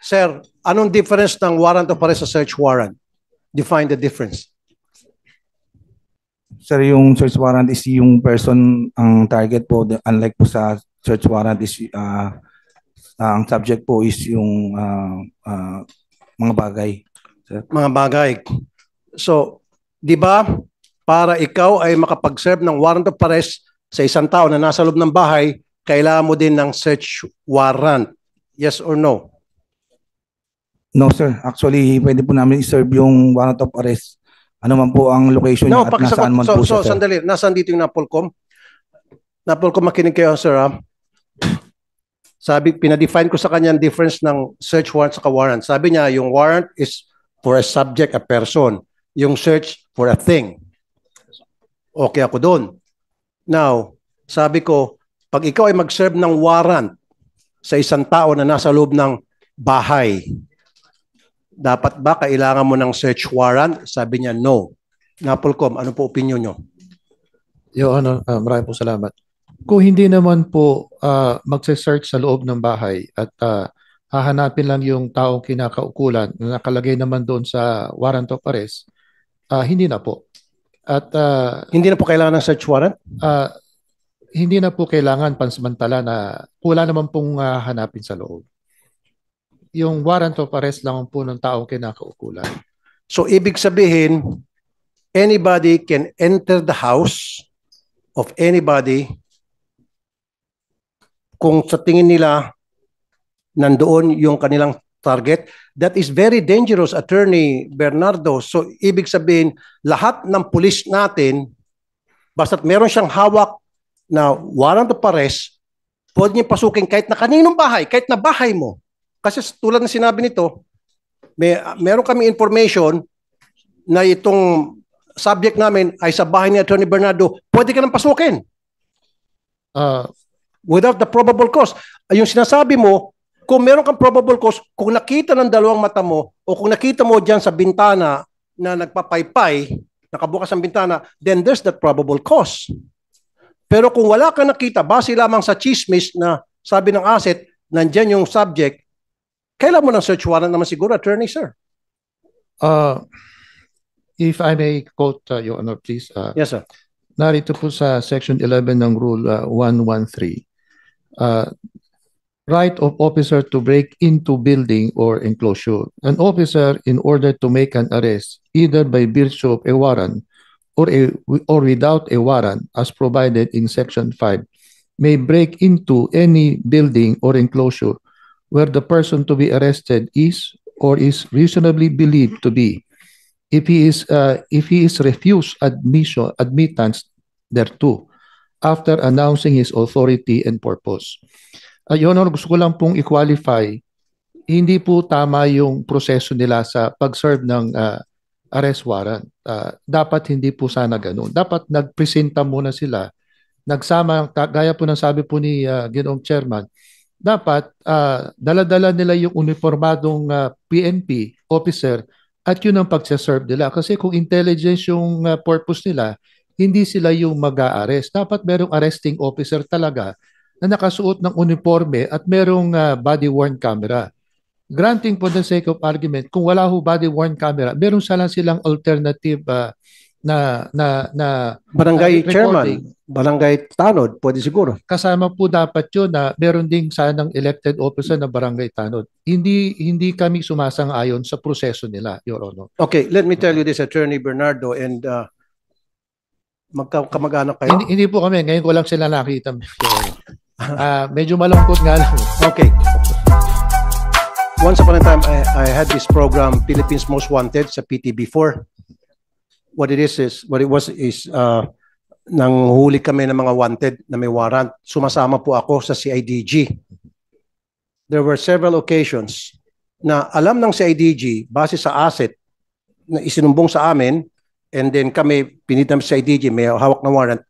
Sir, anong difference ng warrant of arrest sa search warrant? Define the difference. Sir, yung search warrant is yung person ang target po, unlike po sa search warrant is ang subject po is yung mga bagay. Sir. Mga bagay. So, di ba, para ikaw ay makapag-serve ng warrant of arrest sa isang tao na nasa loob ng bahay, kailangan mo din ng search warrant. Yes or no? No, sir. Actually, pwede po namin i-serve yung warrant of arrest. Ano man po ang location No, niya at nasaan man po siya, sir. sandali. Nasaan dito yung NAPOLCOM? NAPOLCOM, makinig kayo, sir, ha? Sabi, pinadefine ko sa kanya ang difference ng search warrant sa warrant. Sabi niya, yung warrant is for a subject, a person. Yung search for a thing. Okay ako doon. Now, sabi ko, pag ikaw ay mag-serve ng warrant sa isang tao na nasa loob ng bahay, dapat ba kailangan mo ng search warrant? Sabi niya, no. NAPOLCOM, ano po opinion nyo? Your Honor, maraming po salamat. Kung hindi naman po magse-search sa loob ng bahay at hahanapin lang yung taong kinakaukulan na nakalagay naman doon sa warrant of arrest, hindi na po. At hindi na po kailangan ng search warrant? Hindi na po kailangan pansamantala na wala naman pong hanapin sa loob. Yung warrant of arrest lang po ng taong kinakaukulan. So, ibig sabihin, anybody can enter the house of anybody kung sa tingin nila nandoon yung kanilang target. That is very dangerous, Attorney Bernardo. So, ibig sabihin, lahat ng pulis natin, basta't meron siyang hawak na warrant of arrest, pwede niya pasukin kahit na kaninong bahay, kahit na bahay mo. Kasi tulad ng sinabi nito, meron kami information na itong subject namin ay sa bahay ni Attorney Bernardo, pwede ka nang pasukin. Without the probable cause. Yung sinasabi mo, kung meron kang probable cause, kung nakita ng dalawang mata mo, o kung nakita mo dyan sa bintana na nagpapaypay, nakabukas ang bintana, then there's that probable cause. Pero kung wala kang nakita, base lamang sa chismis na sabi ng asset, nandyan yung subject, kailan mo ng search warrant naman siguro, Attorney, sir? If I may quote, Your Honor, please. Yes, sir. Narito po sa Section 11 ng Rule 113. Right of officer to break into building or enclosure. An officer, in order to make an arrest, either by virtue of a warrant or without a warrant, as provided in Section 5, may break into any building or enclosure where the person to be arrested is or is reasonably believed to be, if he is refused admittance thereto, after announcing his authority and purpose. Your Honor, gusto ko lang pong i-qualify, hindi po tama yung proseso nila sa pag-serve ng arrest warrant. Dapat hindi po sana ganun. Dapat nagpresenta muna sila, nagsama, gaya po ng sabi po ni Ginoong Chairman, dapat dala-dala nila yung uniformadong PNP officer at yun ang pagsaserve nila. Kasi kung intelligence yung purpose nila, hindi sila yung mag-a-arrest. Dapat merong arresting officer talaga na nakasuot ng uniforme at merong body-worn camera. Granting for the sake of argument, kung wala ho body-worn camera, meron silang alternative na barangay recording. chairman, barangay tanod, pwede siguro. Kasama po dapat yun na meron ding sanang elected officer na barangay tanod. Hindi kami sumasang-ayon sa proseso nila, Your Honor. Okay, let me tell you this, Attorney Bernardo, and magkamag-anak kayo? Hindi po kami, ngayon ko lang sila nakita. Medyo malungkot nga lang. Okay. Once upon a time, I had this program, Philippines Most Wanted, sa PTB4. What it was is nanghuli kami ng mga wanted na may warrant. Sumasama po ako sa CIDG. There were several occasions na alam ng CIDG, base sa asset na isinumbong sa amin, and then kami, pinitam sa CIDG, may hawak na warrant,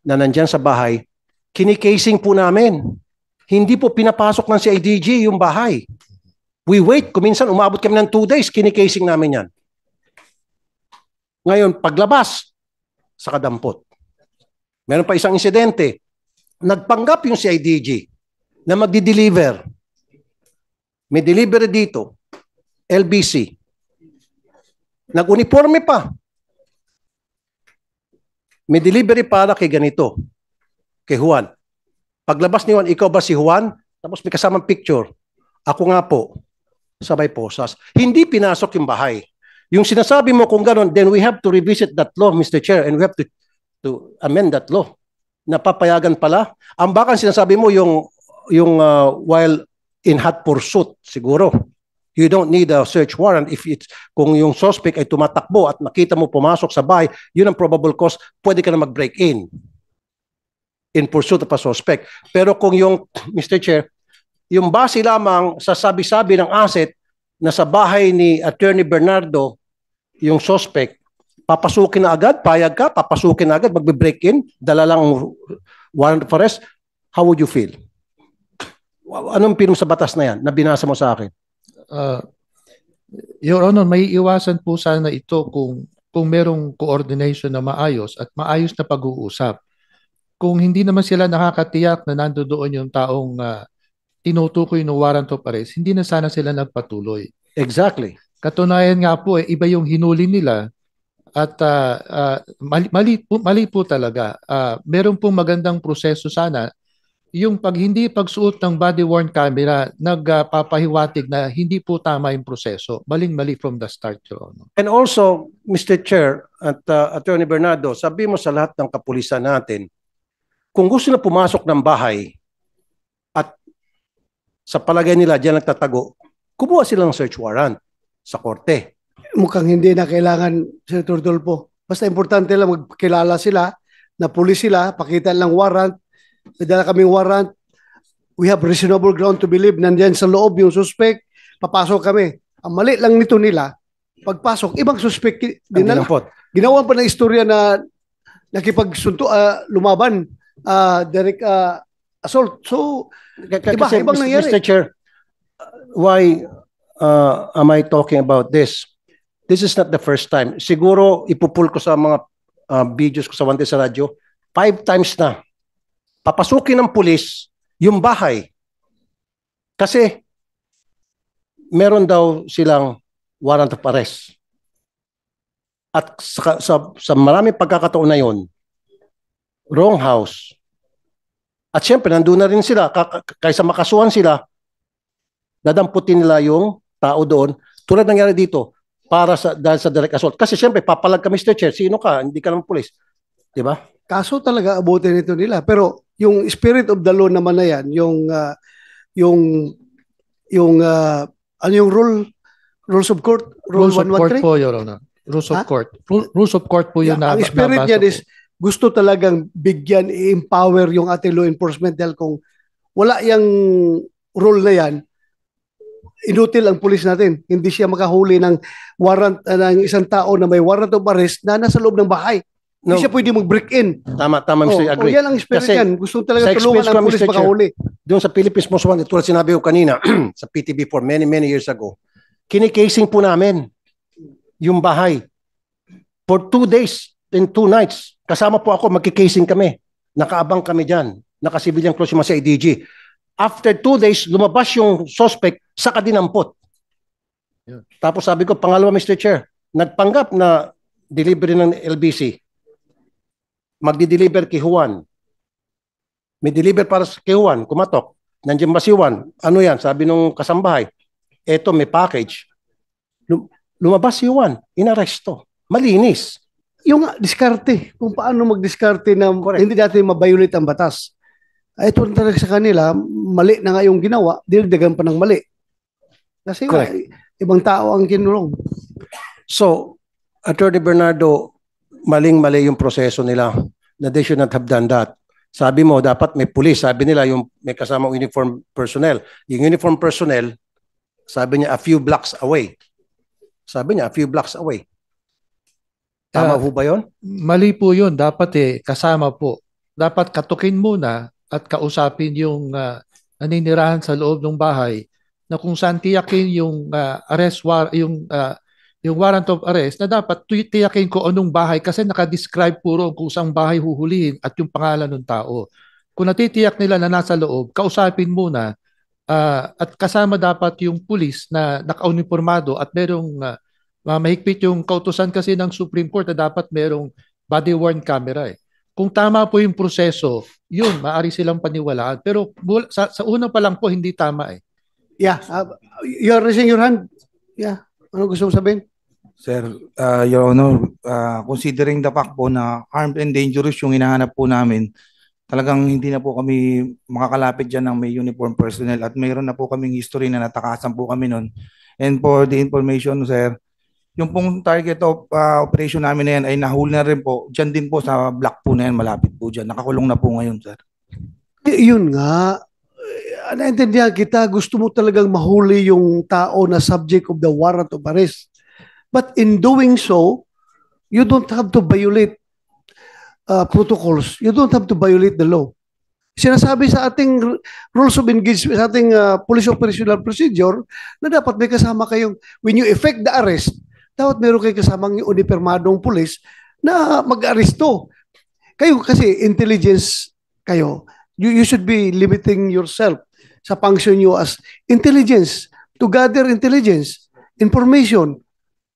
na nandyan sa bahay, kinikasing po namin. Hindi po pinapasok ng CIDG yung bahay. We wait, kuminsan umabot kami ng 2 days, kinikasing namin yan. Ngayon, paglabas, sa kadampot. Meron pa isang insidente, nagpanggap yung CIDG na magdi-deliver may delivery dito, LBC, nag-uniforme pa. May delivery para kay ganito, kay Juan. Paglabas ni Juan, ikaw ba si Juan? Tapos may kasamang picture. Ako nga po, sabay posas. Hindi pinasok yung bahay. Yung sinasabi mo kung gano'n, then we have to revisit that law, Mr. Chair, and we have to amend that law. Napapayagan pala. Ang baka sinasabi mo yung while in hot pursuit, siguro. You don't need a search warrant if it's kung yung suspect ay tumatakbo at nakita mo pumasok sa bahay, yun ang probable cause, pwede ka na mag-break in pursuit of a suspect. Pero kung yung, Mr. Chair, yung base lamang sa sabi-sabi ng asset na sa bahay ni Attorney Bernardo, yung suspect, papasukin na agad, payag ka, papasukin na agad, magbe-break in, dala lang warrant of arrest, how would you feel? Anong pinong sa batas na yan na binasa mo sa akin? Your Honor, may iwasan po sana ito kung merong coordination na maayos at maayos na pag-uusap. Kung hindi naman sila nakakatiyak na nandoon yung taong tinutukoy ng warrant of arrest, hindi na sana sila nagpatuloy. Exactly. Katunayan nga po, iba yung hinuli nila at mali po talaga. Meron pong magandang proseso sana. Yung hindi pagsuot ng body-worn camera, nagpapahiwatig na hindi po tama yung proseso. Maling-mali from the start, Your Honor. And also, Mr. Chair at Attorney Bernardo, sabi mo sa lahat ng kapulisan natin, kung gusto na pumasok ng bahay at sa palagay nila diyan nagtatago, kumuha sila ng search warrant sa korte. Mukhang hindi na kailangan, Senator Dolpo. Basta importante lang magkilala sila, na pulis sila, pakita lang warrant, may dala kaming warrant, we have reasonable ground to believe nandiyan sa loob yung suspect, papasok kami. Ang mali lang nito nila, pagpasok, ibang suspect din na ginawa pa ng istorya na nakipagsunto, lumaban, direct assault. So, ibang nangyari. Mr. Chair, why am I talking about this? This is not the first time. Siguro, ipupul ko sa mga videos ko sa Wanted sa radyo, 5 times na papasukin ng pulis yung bahay. Kasi meron daw silang warrant of arrest. At sa maraming pagkakataon na yun, wrong house. At syempre, nandun na rin sila. Kaysa makasuhan sila, dadamputin nila yung tao doon. Tulad nangyari dito, dahil sa direct assault. Kasi syempre, papalag ka, Mr. Chair, sino ka? Hindi ka naman pulis. Diba? Kaso talaga abutin ito nila. Pero yung spirit of the law naman na yan, ano yung rules of court? Rules of court po, Your Honor. Rules of court. Rules of court po yun na. Ang spirit niya is gusto talagang bigyan, i-empower yung ating law enforcement dahil kung wala yung rule na yan, inutil ang pulis natin. Hindi siya makahuli ng warrant ng isang tao na may warrant of arrest na nasa loob ng bahay. No. Hindi siya pwede mag-break in. Tama, Mr. Agree. Yan ang spirit Kasi yan. Gusto talaga tulungan ang pulis makahuli. Doon sa Philippines Most Wanted, tulad sinabi ko kanina, sa PTB for many years ago, kinikasing po namin yung bahay. For 2 days and 2 nights, kasama po ako, magkikasing kami. Nakaabang kami dyan. Nakasibilyang close yung mga sa IDG. After 2 days, lumabas yung suspect sa kadinampot. Yeah. Tapos sabi ko, pangalawa, Mr. Chair, nagpanggap na delivery ng LBC. Magdi-deliver kay Juan. May deliver para kay Juan, kumatok. Nandiyan ba si Juan? Ano yan? Sabi nung kasambahay. Eto, may package. Lumabas si Juan. Inaresto. Malinis. Yung diskarte, kung paano mag-diskarte na hindi natin mabiolate ang batas. Ito talaga sa kanila, mali na nga yung ginawa, dinagdagan pa ng mali. Kasi ibang tao ang kinulong. So, Attorney Bernardo, maling-mali yung proseso nila na they should not have done that. Sabi mo, dapat may police. Sabi nila, yung may kasamang uniform personnel. Yung uniform personnel, sabi niya, a few blocks away. Sabi niya, a few blocks away. Tama po ba yun? Mali po yun. Dapat kasama po. Dapat katukin muna at kausapin yung naninirahan sa loob ng bahay na kung saan tiyakin yung yung warrant of arrest na dapat tiyakin ko anong bahay kasi nakadescribe puro kung saan bahay huhulihin at yung pangalan ng tao. Kung natitiyak nila na nasa loob, kausapin muna At kasama dapat yung pulis na naka-uniformado at merong mahigpit yung kautusan kasi ng Supreme Court na dapat merong body-worn camera eh. Kung tama po yung proseso, yun, maaari silang paniwalaan. Pero sa una pa lang po, hindi tama eh. Yeah, you are raising your hand. Yeah, ano gusto mo sabihin? Sir, Your Honor, considering the fact po na armed and dangerous yung hinahanap po namin, talagang hindi na po kami makakalapit dyan ng may uniform personnel at mayroon na po kaming history na natakasan po kami nun. And for the information, sir, yung pong target of operation namin na yan ay nahuli na rin po. Dyan din po sa block po na yan, malapit po dyan. Nakakulong na po ngayon, sir. Yun nga, naintindihan kita, gusto mo talagang mahuli yung tao na subject of the warrant of arrest. But in doing so, you don't have to violate protocols. You don't have to violate the law. Sinasabi sa ating rules of engagement, sa ating police operational procedure, na dapat may kasama kayong, when you effect the arrest, dapat meron kayo kasamang yung unipermadong pulis na mag-aresto. Kayo kasi intelligence kayo. You should be limiting yourself sa function nyo as intelligence, to gather intelligence, information.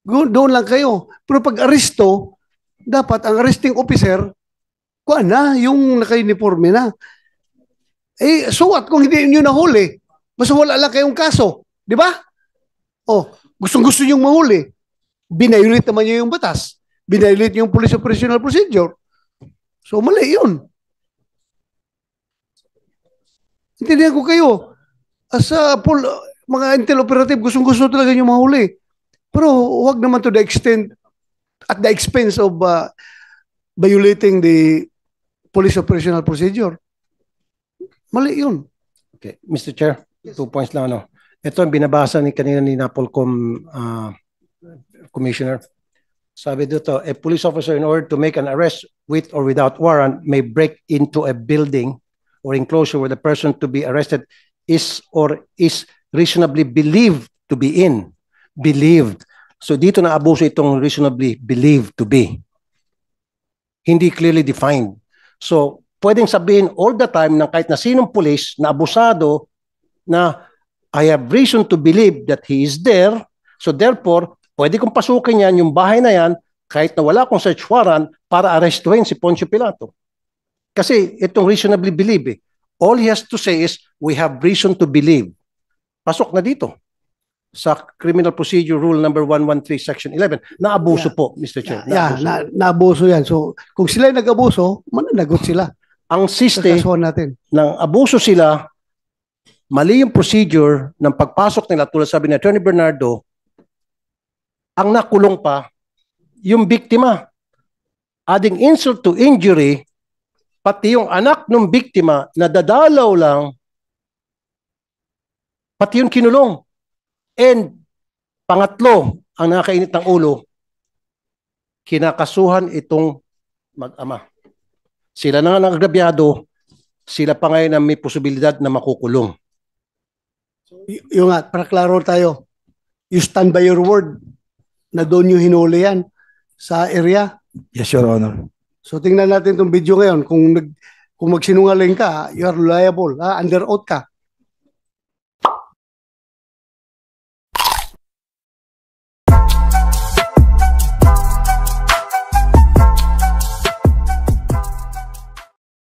Doon lang kayo. Pero pag aresto, dapat ang arresting officer, kuha na, yung naka-uniforme na. Eh, so what kung hindi nyo nahuli? Basta wala lang kayong kaso. Di ba? Oh, gustong-gusto nyo mahuli. Binayulit naman nyo yung batas. Binayulit yung police operational procedure. So, mali yun. Intindihan ko kayo. As a mga intel operative, gustong-gusto talaga nyo mahuli. Pero wag naman to the extent, at the expense of violating the police operational procedure. Mali yun. Okay, Mr. Chair, 2 points lang. Ano. Ito ang binabasa kanina ni Napolcom Commissioner. Sabi dito, a police officer in order to make an arrest with or without warrant may break into a building or enclosure where the person to be arrested is or is reasonably believed to be in. Believed. So dito na abuso itong reasonably believed to be. Hindi clearly defined. So pwedeng sabihin all the time ng kahit na sinong police na abusado na I have reason to believe that he is there. So therefore, pwede kong pasukin yan, yung bahay na yan, kahit na wala akong search warrant para arrestuhin si Poncio Pilato. Kasi itong reasonably believe eh. All he has to say is, we have reason to believe. Pasok na dito sa Criminal Procedure Rule number 113, Section 11. Naabuso po, Mr. Chair. Naabuso yan. So, kung sila ay nag-abuso, mananagot sila. Ang siste natin. ng abuso sila, mali yung procedure ng pagpasok nila, tulad sabi ni Attorney Bernardo, ang nakulong pa, yung biktima. Adding insult to injury, pati yung anak ng biktima na dadalaw lang, pati yung kinulong. And pangatlo, ang nakakainit ng ulo, kinakasuhan itong mag-ama. Sila na nga nang-agrabyado, sila pa ngayon na may posibilidad na makukulong. Yung nga, para klaro tayo, you stand by your word na doon yung hinuli yan sa area. Yes, Your Honor. So tingnan natin itong video ngayon. Kung magsinungaling ka, you are liable. Under oath ka.